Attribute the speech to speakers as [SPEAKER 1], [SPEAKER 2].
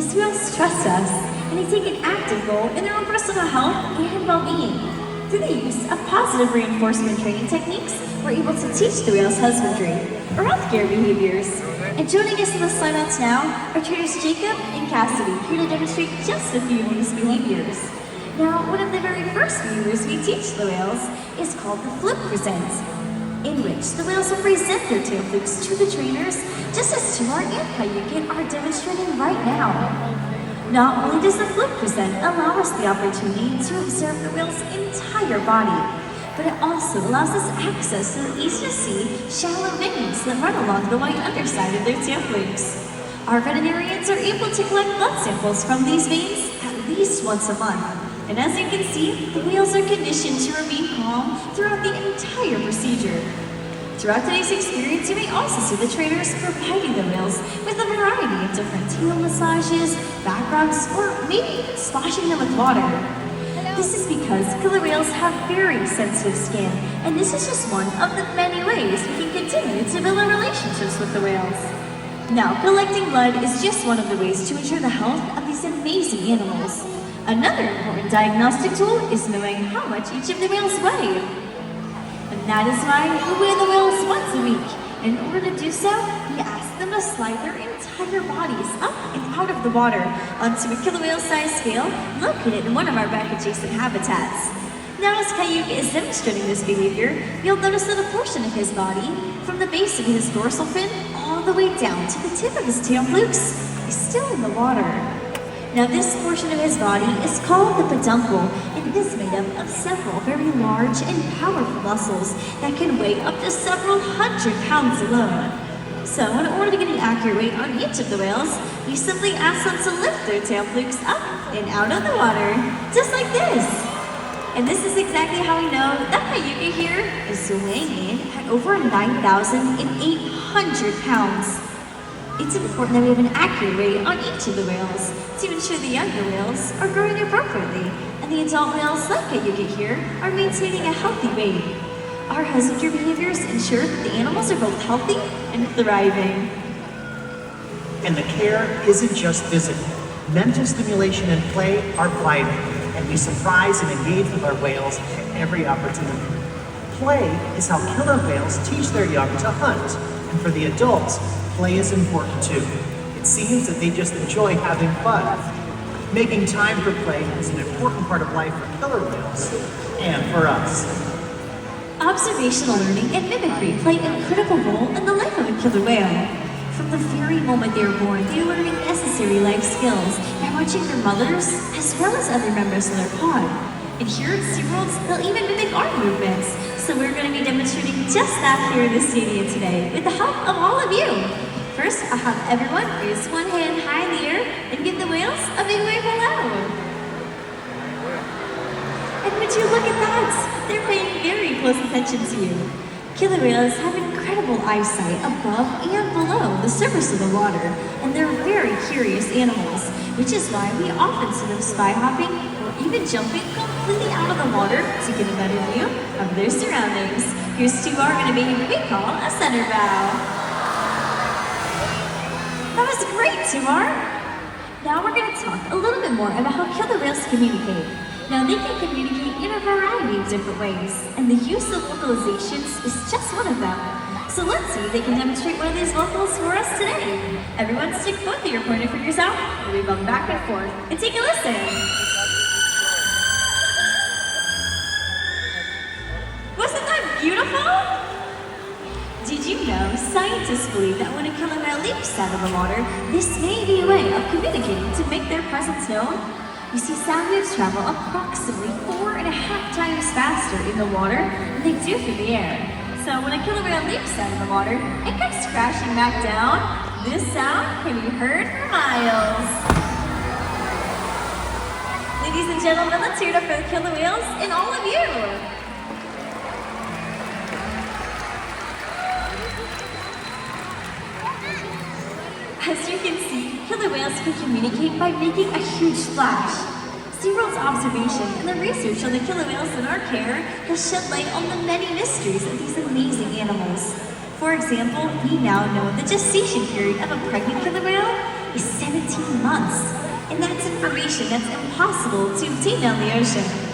[SPEAKER 1] These whales trust us, and they take an active role in their own personal health and well-being. Through the use of positive reinforcement training techniques, we're able to teach the whales husbandry, or healthcare behaviors. And joining us in the slideouts now are trainers Jacob and Cassidy, here to demonstrate just a few of these behaviors. Now, one of the very first behaviors we teach the whales is called the fluke present, in which the whales will present their tail flukes to the trainers, just as Tumar and Kayukin are demonstrating right now. Not only does the fluke present allow us the opportunity to observe the whale's entire body, but it also allows us access to the easy-to-see, shallow veins that run along the white underside of their tail flukes. Our veterinarians are able to collect blood samples from these veins at least once a month. And as you can see, the whales are conditioned to remain calm throughout the entire procedure. Throughout today's experience, you may also see the trainers providing the whales with a variety of different tail massages, back rubs, or maybe even splashing them with water. This is because killer whales have very sensitive skin, and this is just one of the many ways we can continue to build our relationships with the whales. Now, collecting blood is just one of the ways to ensure the health of these amazing animals. Another important diagnostic tool is knowing how much each of the whales weigh. And that is why we weigh the whales once a week. In order to do so, we ask them to slide their entire bodies up and out of the water onto a killer whale-sized scale located in one of our back-adjacent habitats. Now, as Kayuka is demonstrating this behavior, you'll notice that a portion of his body, from the base of his dorsal fin all the way down to the tip of his tail flukes, is still in the water. Now, this portion of his body is called the peduncle, and it is made up of several very large and powerful muscles that can weigh up to several hundred pounds alone. So, in order to get an accurate weight on each of the whales, we simply ask them to lift their tail flukes up and out of the water, just like this. And this is exactly how we know that Kayuka here is weighing in at over 9,800 pounds. It's important that we have an accurate weight on each of the whales to ensure the younger whales are growing appropriately, and the adult whales, like Kayuka here, are maintaining a healthy weight. Our husbandry behaviors ensure that the animals are both healthy and thriving.
[SPEAKER 2] And the care isn't just physical. Mental stimulation and play are vital, and we surprise and engage with our whales at every opportunity. Play is how killer whales teach their young to hunt, and for the adults, play is important too. It seems that they just enjoy having fun. Making time for play is an important part of life for killer whales, and for us.
[SPEAKER 1] Observational learning and mimicry play a critical role in the life of a killer whale. From the very moment they are born, they are learning necessary life skills by watching their mothers as well as other members of their pod. And here at Seaworld, they'll even mimic our movements. So we're going to be demonstrating just that here in the stadium today with the help of all of you. First, I'll have everyone raise one hand high in the air and give the whales a big wave hello. And would you look at that? They're paying very close attention to you. Killer whales have incredible eyesight above and below the surface of the water, and they're very curious animals, which is why we often see them spy hopping or even jumping completely out of the water to get a better view of their surroundings. Here's Tumar in a behavior we call a center bow. That was great, Tumar! Now we're going to talk a little bit more about how killer whales communicate. Now they can communicate in a variety of different ways, and the use of vocalizations is just one of them. So let's see if they can demonstrate one of these vocals for us today. Everyone stick both of your pointer fingers out, and we bump back and forth, and take a listen. Wasn't that beautiful? Did you know scientists believe that when a killer whale leaps out of the water, this may be a way of communicating to make their presence known? You see, sound waves travel approximately 4.5 times faster in the water than they do through the air. So when a killer whale leaps out of the water and comes crashing back down, this sound can be heard for miles. Ladies and gentlemen, let's hear it up for the killer whales and all of you. As you can see, killer whales can communicate by making a huge splash. Seaworld's observation and the research on the killer whales in our care has shed light on the many mysteries of these amazing animals. For example, we now know the gestation period of a pregnant killer whale is 17 months. And that's information that's impossible to obtain on the ocean.